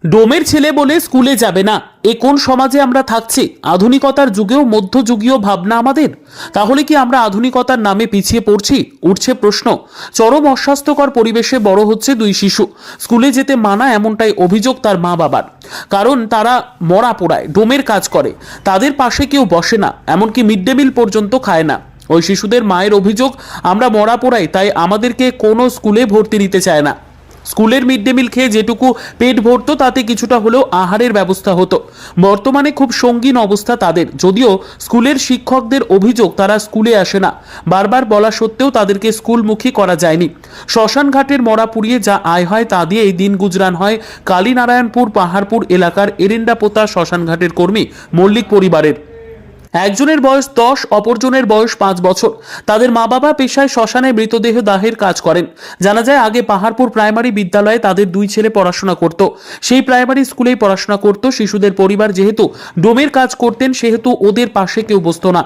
ডোমের ছেলে বলে স্কুলে যাবে না, এ কোন সমাজে আমরা থাকছি? আধুনিকতার যুগেও মধ্যযুগীয় ভাবনা আমাদের। তাহলে কি আমরা আধুনিকতার নামে পিছিয়ে পড়ছি? উঠছে প্রশ্ন। চরম অস্বাস্থ্যকর পরিবেশে বড় হচ্ছে দুই শিশু। স্কুলে যেতে মানা, এমনটাই অভিযোগ তার মা বাবার। কারণ তারা মরা পোড়ায় ডোমের কাজ করে, তাদের পাশে কেউ বসে না, এমনকি মিড ডে মিল পর্যন্ত খায় না। ওই শিশুদের মায়ের অভিযোগ, আমরা মরা পোড়াই, তাই আমাদেরকে কোনো স্কুলে ভর্তি নিতে চায় না। স্কুলের মিড ডে মিল খেয়ে যেটুকু পেট ভরতো তাতে কিছুটা হলেও আহারের ব্যবস্থা হতো। বর্তমানে খুব সঙ্গীন অবস্থা তাদের। যদিও স্কুলের শিক্ষকদের অভিযোগ তারা স্কুলে আসে না, বারবার বলা সত্ত্বেও তাদেরকে স্কুলমুখী করা যায়নি। শ্মশানঘাটের মরা পুড়িয়ে যা আয় হয় তা দিয়েই দিন গুজরান হয় কালীনারায়ণপুর পাহাড়পুর এলাকার এরেন্ডাপোতা শ্মশানঘাটের কর্মী মল্লিক পরিবারের। একজনের বয়স 10, অপরজনের বয়স 5 বছর। তাদের মা বাবা পেশায় শ্মশানে মৃতদেহ দাহের কাজ করেন। জানা যায়, আগে পাহাড়পুর প্রাইমারি বিদ্যালয়ে তাদের দুই ছেলে পড়াশোনা করত। সেই প্রাইমারি স্কুলেই পড়াশোনা করত শিশুদের পরিবার। যেহেতু ডোমের কাজ করতেন, সেহেতু ওদের পাশে কেউ বসতো না।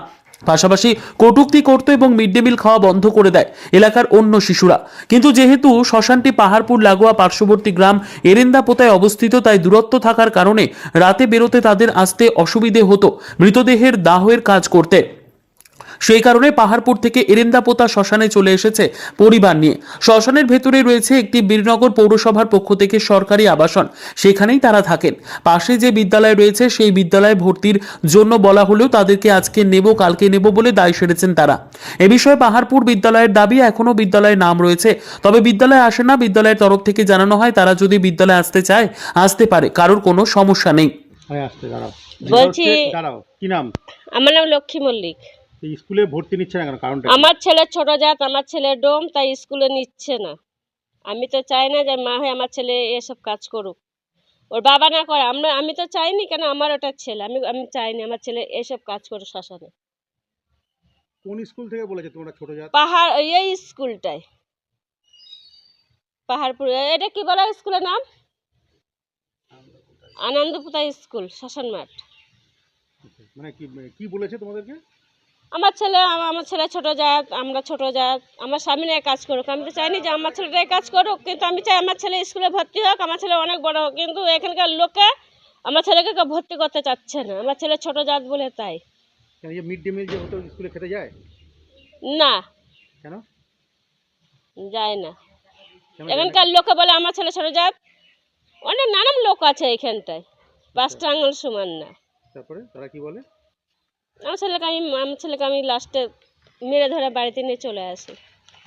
পাশাপাশি কটূক্তি করত এবং মিড ডে মিল খাওয়া বন্ধ করে দেয় এলাকার অন্য শিশুরা। কিন্তু যেহেতু শ্মশানটি পাহাড়পুর লাগোয়া পার্শ্ববর্তী গ্রাম এরেন্দাপোতায় অবস্থিত, তাই দূরত্ব থাকার কারণে রাতে বেরোতে তাদের আসতে অসুবিধে হতো মৃতদেহের দাহের কাজ করতে। সেই কারণে পাহাড়পুর থেকে এরেন্দাপোতা শ্মশানে চলে এসেছে পরিবার নিয়ে। শ্মশানের ভেতরে রয়েছে একটি বীরনগর পৌরসভার পক্ষ থেকে সরকারি আবাসন, সেখানেই তারা থাকেন। পাশে যে বিদ্যালয় রয়েছে সেই বিদ্যালয়ে ভর্তির জন্য বলা হলেও তাদেরকে আজকে নেব কালকে নেব বলে দায় সেরেছেন তারা। এ বিষয়ে পাহাড়পুর বিদ্যালয়ের দাবি, এখনো বিদ্যালয়ের নাম রয়েছে, তবে বিদ্যালয়ে আসে না। বিদ্যালয়ের তরফ থেকে জানানো হয় তারা যদি বিদ্যালয়ে আসতে চায় আসতে পারে, কারোর কোনো সমস্যা নেই। বলছি, দাঁড়াও, কি নাম? আমার নাম লক্ষ্মী মল্লিক। এই স্কুলে ভর্তি নিচ্ছে না কেন? কারণটা কি? আমার ছেলে ছোট জাত, আমার ছেলে ডোম, তাই স্কুলে নিচ্ছে না। আমি তো চাই না যে মা হয়ে আমার ছেলে এসব কাজ করুক, ওর বাবা না করে। আমি তো চাইনি, কেন আমার ওটা ছেলে, আমি চাইনি আমার ছেলে এসব কাজ করুক শ্মশানে। কোন স্কুল থেকে বলেছে তোমরা ছোট জাত? পাহাড়, এই স্কুলটাই পাহাড়পুর। এটা কি বলা স্কুলের নাম? আনন্দপুতা স্কুল, শ্মশান মাঠ। মানে কি বলেছে তোমাদেরকে? আমার ছেলে ছোট জাত, আমরা ছোট জাত, আমার স্বামী নিয়ে কাজ করুক। আমি তো চাইনি যে আমার ছেলেটাই কাজ করুক, কিন্তু আমি চাই আমার ছেলে স্কুলে ভর্তি হোক, আমার ছেলে অনেক বড় হোক। কিন্তু এখানকার লোকে আমার ছেলেকে কেউ ভর্তি করতে চাচ্ছে না, আমার ছেলে ছোট জাত বলে। তাই কেন যে মিড ডে মিল যে হতো স্কুলে খেতে যায়? না, কেন যায় না। কেন এখানকার লোকে বলে আমার ছেলে ছোট জাত। অনেক নানান লোক আছে এখানটায়, 5টা আঙুল সমান না। তারপরে তারা কি বলে? আমার ছেলেকে আমি লাস্টে মেরে ধরে বাড়িতে নিয়ে চলে আসি।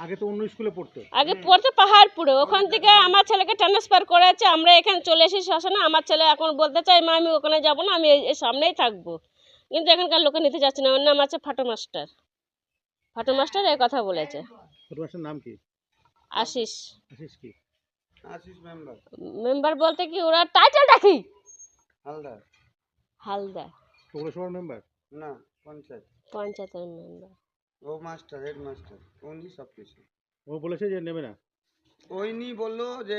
আগে তো অন্য স্কুলে পড়তো। আগে পড়তে পাহাড়পুরে, ওখান থেকে আমার ছেলেকে ট্রান্সফার করেছে, আমরা এখানে চলে এসেছি শ্মশানে। আমার ছেলে এখন বলতে চাই, মা আমি ওখানে যাবো না, আমি এই সামনেই থাকবো। কিন্তু এখানকার লোকে নিতে যাচ্ছে না। ওর নাম আছে ফাটো মাস্টার। ফাটো মাস্টার এই কথা বলেছে। ছোট মাস্টার নাম কি? আশিস। আশিস কি? আশিস মেম্বার। মেম্বার বলতে কি, ওরা টাইটেলটা কি? হালদার। হালদার। পৌরসভার মেম্বার? না, পঞ্চায়েত। পঞ্চায়েতের মেম্বার। ও মাস্টার, হেড মাস্টার, উনি সব কিছু। ও বলেছে যে নেবে না? ওইনি বললো যে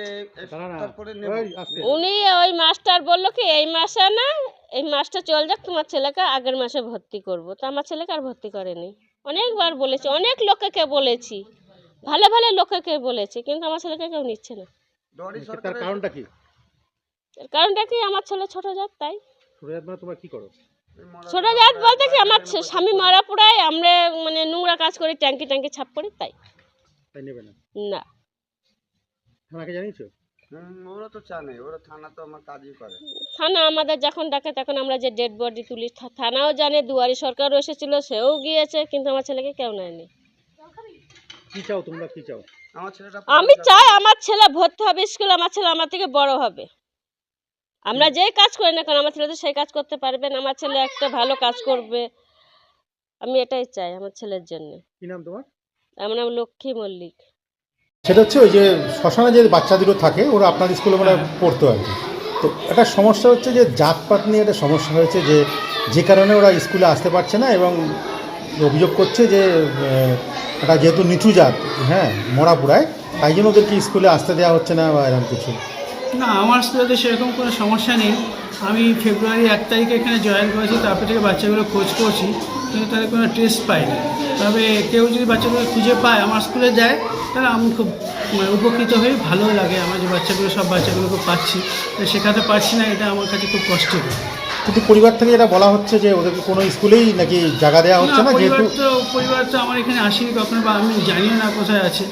দাঁড়া না, তারপরে নেব। এই আস্তে। উনি ওই মাস্টার বললো কি, এই মাসে না, এই মাসটা চল যাক, তোমার ছেলেকে আগের মাসে ভর্তি করবো। তো আমার ছেলেকে আর ভর্তি করেনি। অনেকবার বলেছি, অনেক লোককে বলেছি, ভালো ভালো লোককে বলেছি, কিন্তু আমার ছেলেকে কেউ নিচ্ছে না। ডরি তার সরকার। কারণটা কি? এর কারণটা কি, আমার ছেলে ছোট জাত তাই। ছোট জাত মানে তোমরা কি করো? ছোট জাত বলতে কি, আমার স্বামী মারা পোড়ায়, আমরা মানে নোংরা কাজ করি, ট্যাঙ্কি ছাপ করি, তাই। তাই নেবে না? না। থানাকে জানিয়েছো? ওরা তো জানে, ওরা থানা তো আমার কাজই করে। থানা আমাদের যখন ডাকে তখন আমরা যে ডেড বডি তুলি, থানাও জানে, দুয়ারি সরকারও এসেছিল, সেও গিয়েছে, কিন্তু আমার ছেলেকে কেউ নেয়নি। কি চাও তোমরা, কি চাও? আমার ছেলেটা আমি চাই আমার ছেলে ভর্তি হবে স্কুলে, আমার ছেলে আমার থেকে বড় হবে। আমরা যে কাজ করি না কেন, আমার ছেলে তো সেই কাজ করতে পারবে না, আমার ছেলে একটা ভালো কাজ করবে। আমি এটাই চাই আমার ছেলের জন্য। কি নাম তোমার? আমার নাম লক্ষ্মী মল্লিক। সেটা হচ্ছে ওই যে শ্মশানে যে বাচ্চাদেরও থাকে, ওরা আপনার স্কুলে মানে পড়তো আর কি। তো একটা সমস্যা হচ্ছে যে জাতপাত নিয়ে একটা সমস্যা হয়েছে, যে কারণে ওরা স্কুলে আসতে পারছে না, এবং অভিযোগ করছে যে এটা যেহেতু নিচু জাত, হ্যাঁ, মরা পোড়ায়, তাই জন্য ওদেরকে স্কুলে আসতে দেওয়া হচ্ছে না বা এরকম কিছু। না, আমার স্কুলে সেরকম কোনো সমস্যা নেই। আমি ফেব্রুয়ারি 1 তারিখে এখানে জয়েন করেছি, তারপর থেকে বাচ্চাগুলো খোঁজ করছি। কিন্তু তাদের কোনো ট্রেস পাইনি। তবে কেউ যদি বাচ্চাগুলো খুঁজে পায় আমার স্কুলে দেয় তাহলে আমি খুব উপকৃত হই, ভালো লাগে আমার যে বাচ্চাগুলো সব বাচ্চাগুলোকে পাচ্ছি, তো শেখাতে পারছি না, এটা আমার কাছে খুব কষ্টের। কিন্তু পরিবার থেকে এটা বলা হচ্ছে যে ওদেরকে কোনো স্কুলেই নাকি জায়গা দেওয়া হচ্ছে না, যেহেতু পরিবার তো আমার এখানে আসেনি কখনো, বা আমি জানিও না কোথায় আছে।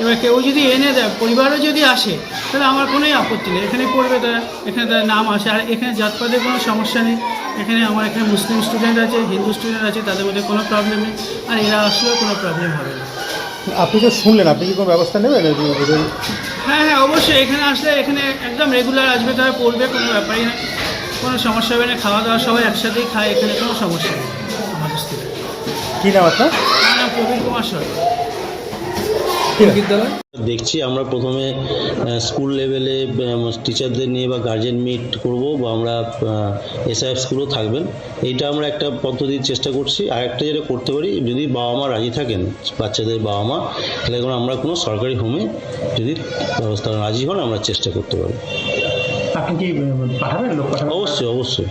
এবার কেউ যদি এনে দেয়, পরিবারও যদি আসে, তাহলে আমার কোনোই আপত্তি নেই, এখানে পড়বে তারা, এখানে তার নাম আসে। আর এখানে জাতপাতের কোনো সমস্যা নেই, এখানে আমার এখানে মুসলিম স্টুডেন্ট আছে, হিন্দু স্টুডেন্ট আছে, তাদের মধ্যে কোনো প্রবলেম নেই, আর এরা আসলেও কোনো প্রবলেম হবে না। আপনি তো শুনলেন, আপনি কি কোনো ব্যবস্থা নেবেন ওদের? হ্যাঁ হ্যাঁ, অবশ্যই এখানে আসলে এখানে একদম রেগুলার আসবে, তারা পড়বে, কোনো ব্যাপারই না, কোনো সমস্যা হবে না। খাওয়া দাওয়া সবাই একসাথেই খায়, এখানে কোনো সমস্যা নেই আমাদের স্কুলে। কী নাম আপনার? আমার নাম প্রবীর কুমার সরকার। বিদ্যালয় দেখছি আমরা প্রথমে স্কুল লেভেলে টিচারদের নিয়ে বা গার্জেন মিট করব, বা আমরা এসআইএফ স্কুলও থাকবেন, এইটা আমরা একটা পদ্ধতির চেষ্টা করছি। আর একটা যেটা করতে পারি, যদি বাবা মা রাজি থাকেন, বাচ্চাদের বাবা মা, তাহলে আমরা কোনো সরকারি হোমে যদি ব্যবস্থা রাজি হন আমরা চেষ্টা করতে পারি। আপনি কি পাঠাবেন লোক? অবশ্যই অবশ্যই।